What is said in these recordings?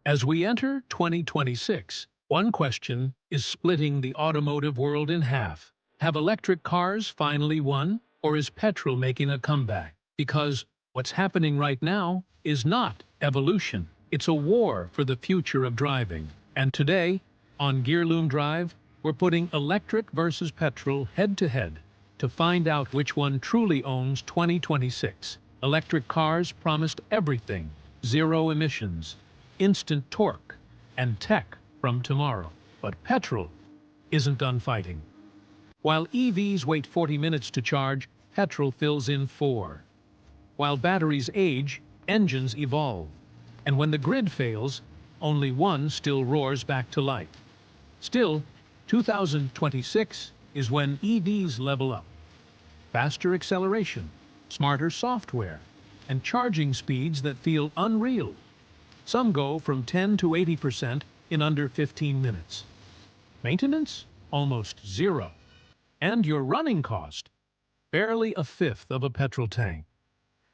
As we enter 2026, one question is splitting the automotive world in half. Have electric cars finally won, or is petrol making a comeback? Because what's happening right now is not evolution. It's a war for the future of driving. And today, on GearLoom Drive, we're putting electric versus petrol head-to-head to find out which one truly owns 2026. Electric cars promised everything: zero emissions, instant torque, and tech from tomorrow. But petrol isn't done fighting. While EVs wait 40 minutes to charge, petrol fills in 4. While batteries age, engines evolve. And when the grid fails, only one still roars back to life. Still, 2026 is when EVs level up. Faster acceleration, smarter software, and charging speeds that feel unreal. Some go from 10 to 80% in under 15 minutes. Maintenance? Almost zero. And your running cost? Barely a fifth of a petrol tank.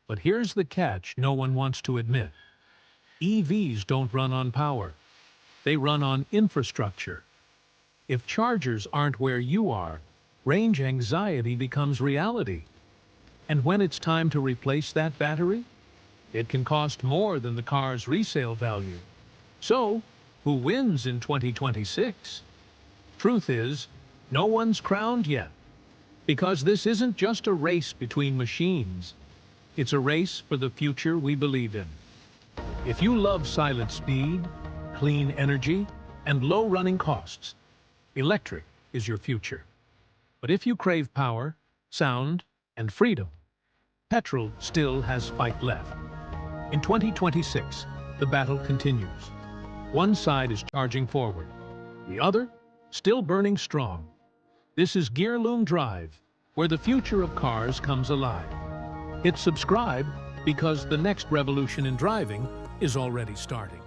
But here's the catch no one wants to admit. EVs don't run on power. They run on infrastructure. If chargers aren't where you are, range anxiety becomes reality. And when it's time to replace that battery, it can cost more than the car's resale value. So, who wins in 2026? Truth is, no one's crowned yet. Because this isn't just a race between machines. It's a race for the future we believe in. If you love silent speed, clean energy, and low running costs, electric is your future. But if you crave power, sound, and freedom, petrol still has fight left. In 2026, the battle continues. One side is charging forward, the other still burning strong. This is GearLoom Drive, where the future of cars comes alive. Hit subscribe because the next revolution in driving is already starting.